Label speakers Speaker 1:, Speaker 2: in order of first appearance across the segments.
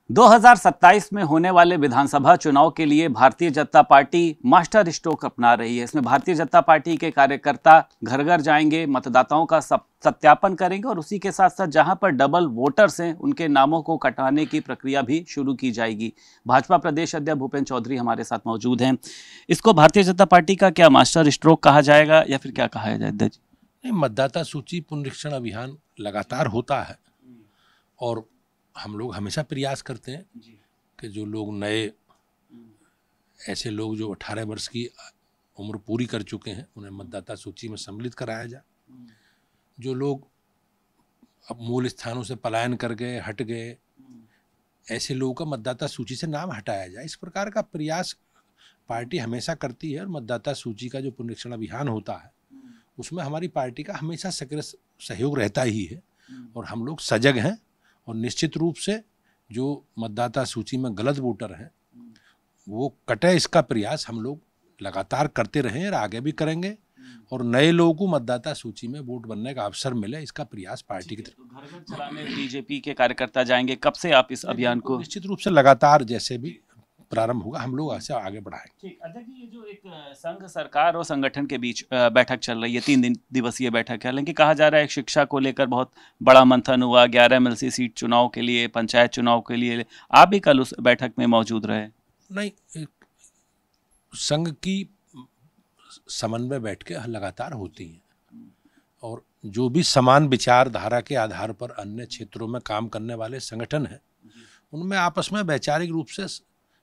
Speaker 1: 2027 में होने वाले विधानसभा चुनाव के लिए Bharatiya Janata party master stroke अपना रही है। इसमें भारतीय जनता पार्टी के कार्यकर्ता घर घर जाएंगे, मतदाताओं का सत्यापन करेंगे और उसी के साथ साथ जहां पर डबल वोटर्स हैं उनके नामों को कटाने की प्रक्रिया भी शुरू की जाएगी। भाजपा प्रदेश अध्यक्ष भूपेंद्र चौधरी हमारे साथ मौजूद हैं। इसको भारतीय जनता पार्टी का क्या मास्टर स्ट्रोक कहा जाएगा या फिर क्या कहा जाए अध्यक्ष?
Speaker 2: मतदाता सूची पुनरीक्षण अभियान लगातार होता है और हम लोग हमेशा प्रयास करते हैं कि जो लोग नए, ऐसे लोग जो 18 वर्ष की उम्र पूरी कर चुके हैं उन्हें मतदाता सूची में सम्मिलित कराया जाए। जो लोग अब मूल स्थानों से पलायन कर गए, हट गए, ऐसे लोगों का मतदाता सूची से नाम हटाया जाए। इस प्रकार का प्रयास पार्टी हमेशा करती है और मतदाता सूची का जो पुनरीक्षण अभियान होता है उसमें हमारी पार्टी का हमेशा सक्रिय सहयोग रहता ही है और हम लोग सजग हैं और निश्चित रूप से जो मतदाता सूची में गलत वोटर हैं वो कटे, इसका प्रयास हम लोग लगातार करते रहे और आगे भी करेंगे और नए लोगों को मतदाता सूची में वोट बनने का अवसर मिले, इसका प्रयास पार्टी की तरफ।
Speaker 1: घर घर चलाने बीजेपी के कार्यकर्ता जाएंगे, कब से आप इस अभियान को?
Speaker 2: निश्चित रूप से लगातार जैसे भी प्रारंभ होगा हम लोग ऐसे आगे बढ़ाएंगे।
Speaker 1: ठीक अध्यक्ष जी, ये जो एक संघ सरकार और संगठन के बीच बैठक चल रही है, 3 दिवसीय बैठक है, लेकिन कहा जा रहा है शिक्षा को लेकर बहुत बड़ा मंथन हुआ, 11 एमएलसी सीट चुनाव के लिए, पंचायत चुनाव के लिए। आप भी कल उस बैठक में मौजूद रहे?
Speaker 2: नहीं, संघ की समन्वय बैठकें लगातार होती हैं और जो भी समान विचारधारा के आधार पर अन्य क्षेत्रों में काम करने वाले संगठन हैं उनमें आपस में वैचारिक रूप से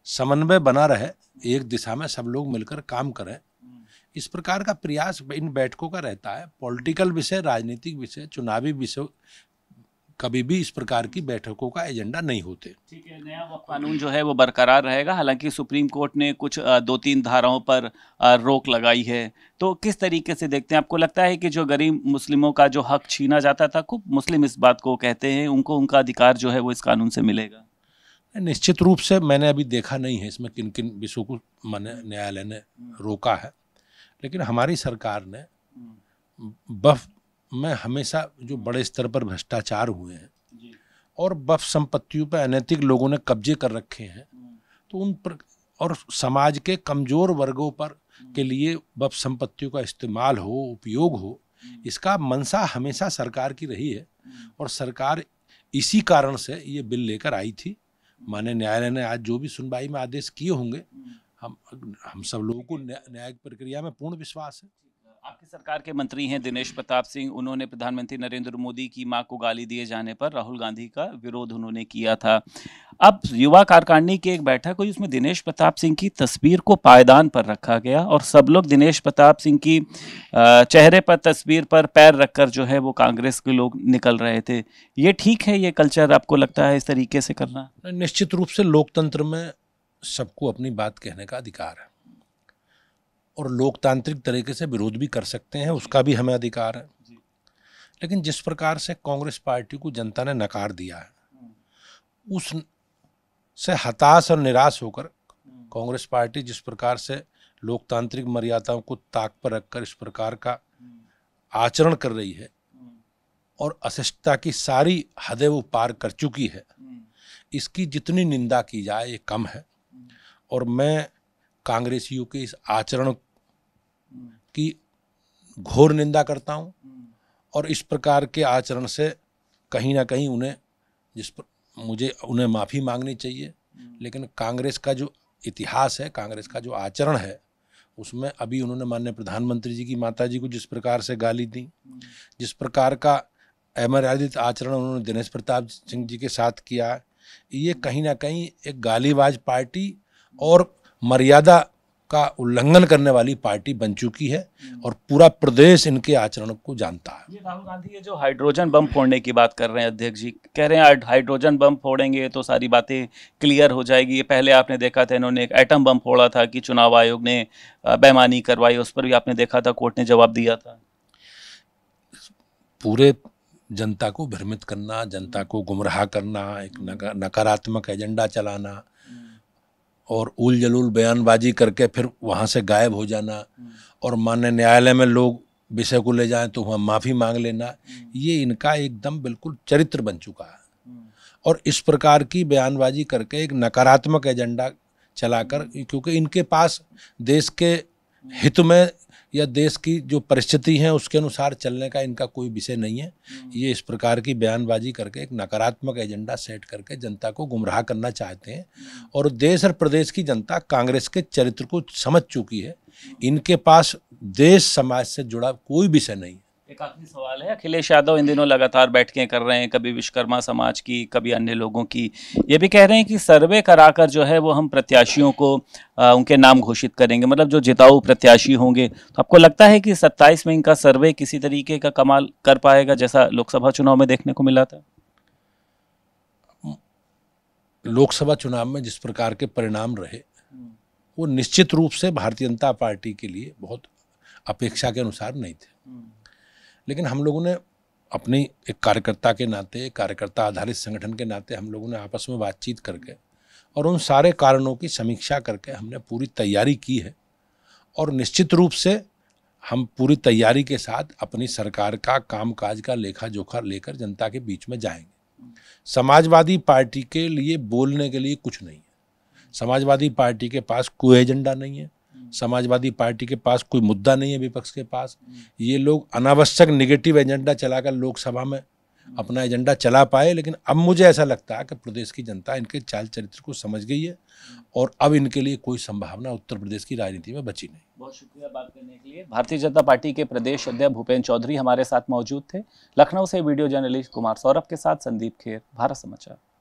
Speaker 2: समन्वय बना रहे, एक दिशा में सब लोग मिलकर काम करें, इस प्रकार का प्रयास इन बैठकों का रहता है। पॉलिटिकल विषय, राजनीतिक विषय, चुनावी विषय कभी भी इस प्रकार की बैठकों का एजेंडा नहीं होते।
Speaker 1: ठीक है, नया वक्फ कानून जो है वो बरकरार रहेगा, हालांकि सुप्रीम कोर्ट ने कुछ 2-3 धाराओं पर रोक लगाई है, तो किस तरीके से देखते हैं? आपको लगता है कि जो गरीब मुस्लिमों का जो हक छीना जाता था, खूब मुस्लिम इस बात को कहते हैं, उनको उनका अधिकार जो है वो इस कानून से मिलेगा?
Speaker 2: निश्चित रूप से मैंने अभी देखा नहीं है इसमें किन किन विषयों को न्यायालय ने रोका है, लेकिन हमारी सरकार ने वक्फ में हमेशा जो बड़े स्तर पर भ्रष्टाचार हुए हैं और वक्फ संपत्तियों पर अनैतिक लोगों ने कब्जे कर रखे हैं, तो उन पर और समाज के कमजोर वर्गों पर के लिए वक्फ संपत्तियों का इस्तेमाल हो, उपयोग हो, इसका मंशा हमेशा सरकार की रही है और सरकार इसी कारण से ये बिल लेकर आई थी। माननीय न्यायालय ने आज जो भी सुनवाई में आदेश किए होंगे, हम सब लोगों को न्यायिक प्रक्रिया में पूर्ण विश्वास है।
Speaker 1: आपकी सरकार के मंत्री हैं दिनेश प्रताप सिंह, उन्होंने प्रधानमंत्री नरेंद्र मोदी की मां को गाली दिए जाने पर राहुल गांधी का विरोध उन्होंने किया था। अब युवा कार्यकारिणी की एक बैठक हुई, उसमें दिनेश प्रताप सिंह की तस्वीर को पायदान पर रखा गया और सब लोग दिनेश प्रताप सिंह की चेहरे पर, तस्वीर पर पैर रखकर जो है वो कांग्रेस के लोग निकल रहे थे। ये ठीक है, ये कल्चर आपको लगता है इस तरीके से करना?
Speaker 2: निश्चित रूप से लोकतंत्र में सबको अपनी बात कहने का अधिकार है और लोकतांत्रिक तरीके से विरोध भी कर सकते हैं, उसका भी हमें अधिकार है। लेकिन जिस प्रकार से कांग्रेस पार्टी को जनता ने नकार दिया है, उस से हताश और निराश होकर कांग्रेस पार्टी जिस प्रकार से लोकतांत्रिक मर्यादाओं को ताक पर रखकर इस प्रकार का आचरण कर रही है और अशिष्टता की सारी हदें वो पार कर चुकी है, इसकी जितनी निंदा की जाए ये कम है। और मैं कांग्रेसियों के इस आचरण की घोर निंदा करता हूं और इस प्रकार के आचरण से कहीं ना कहीं मुझे उन्हें माफ़ी मांगनी चाहिए। लेकिन कांग्रेस का जो इतिहास है, कांग्रेस का जो आचरण है, उसमें अभी उन्होंने माननीय प्रधानमंत्री जी की माता जी को जिस प्रकार से गाली दी, जिस प्रकार का अमर्यादित आचरण उन्होंने दिनेश प्रताप सिंह जी के साथ किया, ये कहीं ना कहीं एक गालीबाज पार्टी और मर्यादा का उल्लंघन करने वाली पार्टी बन चुकी है और पूरा प्रदेश इनके आचरण को जानता है।
Speaker 1: ये राहुल गांधी ये जो हाइड्रोजन बम फोड़ने की बात कर रहे हैं अध्यक्ष जी, कह रहे हैं हाइड्रोजन बम फोड़ेंगे तो सारी बातें क्लियर हो जाएगी। ये पहले आपने देखा था इन्होंने एक एटम बम फोड़ा था कि चुनाव आयोग ने बेईमानी करवाई, उस पर भी आपने देखा था कोर्ट ने जवाब दिया था।
Speaker 2: पूरे जनता को भ्रमित करना, जनता को गुमराह करना, एक नकारात्मक एजेंडा चलाना और उल जलूल बयानबाजी करके फिर वहाँ से गायब हो जाना और माननीय न्यायालय में लोग विषय को ले जाएं तो वहाँ माफ़ी मांग लेना, ये इनका एकदम बिल्कुल चरित्र बन चुका है। और इस प्रकार की बयानबाजी करके एक नकारात्मक एजेंडा चलाकर, क्योंकि इनके पास देश के हित में या देश की जो परिस्थिति है उसके अनुसार चलने का इनका कोई विषय नहीं है। ये इस प्रकार की बयानबाजी करके एक नकारात्मक एजेंडा सेट करके जनता को गुमराह करना चाहते हैं। और देश और प्रदेश की जनता कांग्रेस के चरित्र को समझ चुकी है। इनके पास देश समाज से जुड़ा कोई विषय नहीं है।
Speaker 1: एक आखिरी सवाल है, अखिलेश यादव इन दिनों लगातार बैठकें कर रहे हैं, कभी विश्वकर्मा समाज की, कभी अन्य लोगों की। ये भी कह रहे हैं कि सर्वे कराकर जो है वो हम प्रत्याशियों को उनके नाम घोषित करेंगे, मतलब जो जिताऊ प्रत्याशी होंगे। तो आपको लगता है कि 27 में इनका सर्वे किसी तरीके का कमाल कर पाएगा, जैसा लोकसभा चुनाव में देखने को मिला था?
Speaker 2: लोकसभा चुनाव में जिस प्रकार के परिणाम रहे वो निश्चित रूप से भारतीय जनता पार्टी के लिए बहुत अपेक्षा के अनुसार नहीं थे। लेकिन हम लोगों ने अपनी एक कार्यकर्ता के नाते, कार्यकर्ता आधारित संगठन के नाते हम लोगों ने आपस में बातचीत करके और उन सारे कारणों की समीक्षा करके हमने पूरी तैयारी की है। और निश्चित रूप से हम पूरी तैयारी के साथ अपनी सरकार का कामकाज का लेखा जोखा लेकर जनता के बीच में जाएंगे। समाजवादी पार्टी के लिए बोलने के लिए कुछ नहीं है। समाजवादी पार्टी के पास कोई एजेंडा नहीं है। समाजवादी पार्टी के पास कोई मुद्दा नहीं है विपक्ष के पास। ये लोग अनावश्यक नेगेटिव एजेंडा चलाकर लोकसभा में अपना एजेंडा चला पाए, लेकिन अब मुझे ऐसा लगता है कि प्रदेश की जनता इनके चाल चरित्र को समझ गई है और अब इनके लिए कोई संभावना उत्तर प्रदेश की राजनीति में बची नहीं।
Speaker 1: बहुत शुक्रिया बात करने के लिए। भारतीय जनता पार्टी के प्रदेश अध्यक्ष भूपेन्द्र चौधरी हमारे साथ मौजूद थे। लखनऊ से वीडियो जर्नलिस्ट कुमार सौरभ के साथ संदीप खेर, भारत समाचार।